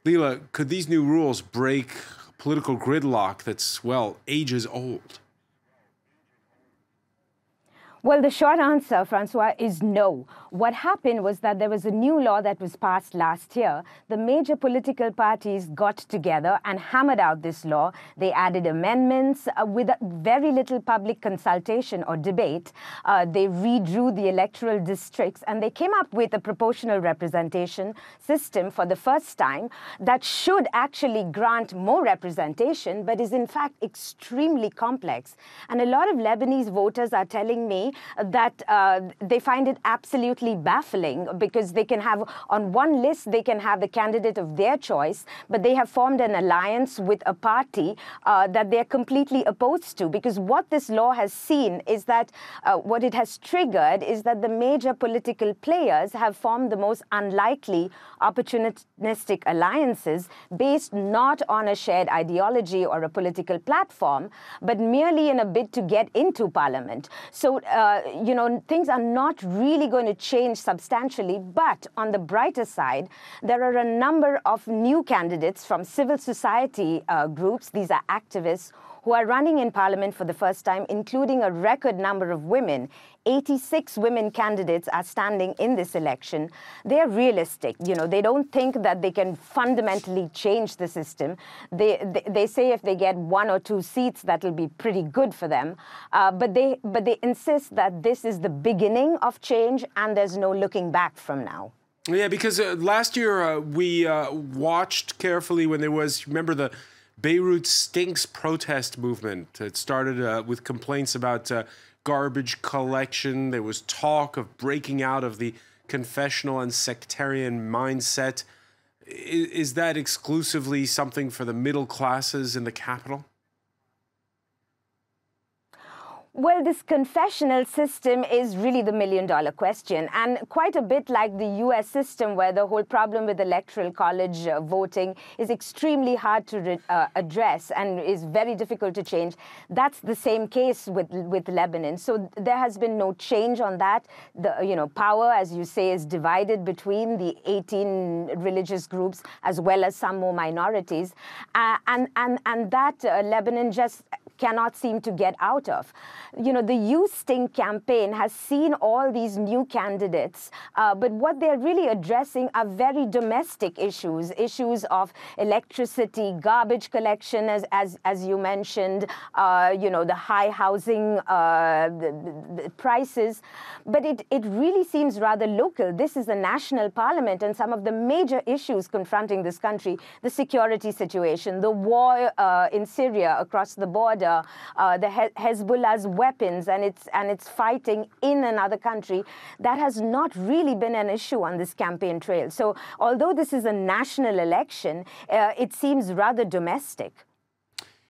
Leila, could these new rules break political gridlock that's, well, ages old? Well, the short answer, Francois, is no. What happened was that there was a new law that was passed last year. The major political parties got together and hammered out this law. They added amendments with very little public consultation or debate. They redrew the electoral districts, and they came up with a proportional representation system for the first time that should actually grant more representation, but is in fact extremely complex. And a lot of Lebanese voters are telling me that they find it absolutely baffling, because they can have, on one list, they can have the candidate of their choice, but they have formed an alliance with a party that they're completely opposed to. Because what this law has seen is that, what it has triggered is that the major political players have formed the most unlikely opportunistic alliances based not on a shared ideology or a political platform, but merely in a bid to get into parliament. So, you know, things are not really going to change substantially. But on the brighter side, there are a number of new candidates from civil society groups. These are activists who are running in parliament for the first time, including a record number of women. 86 women candidates are standing in this election. They're realistic. You know, they don't think that they can fundamentally change the system. They say if they get 1 or 2 seats, that'll be pretty good for them. But they insist that this is the beginning of change, and there's no looking back from now. Yeah, because last year we watched carefully when there was, remember, the Beirut Stinks protest movement. It started with complaints about garbage collection. There was talk of breaking out of the confessional and sectarian mindset. Is that exclusively something for the middle classes in the capital? Well, this confessional system is really the million-dollar question, and quite a bit like the U.S. system, where the whole problem with electoral college voting is extremely hard to address and is very difficult to change. That's the same case with Lebanon. So there has been no change on that. The power, as you say, is divided between the 18 religious groups as well as some more minorities, and that Lebanon just cannot seem to get out of. You know, the You Stink campaign has seen all these new candidates, but what they're really addressing are very domestic issues of electricity, garbage collection, as you mentioned, the high housing the prices. But it really seems rather local. This is a national parliament, and some of the major issues confronting this country, the security situation, the war in Syria across the border, the Hezbollah's weapons and its fighting in another country, that has not really been an issue on this campaign trail. So although this is a national election, it seems rather domestic.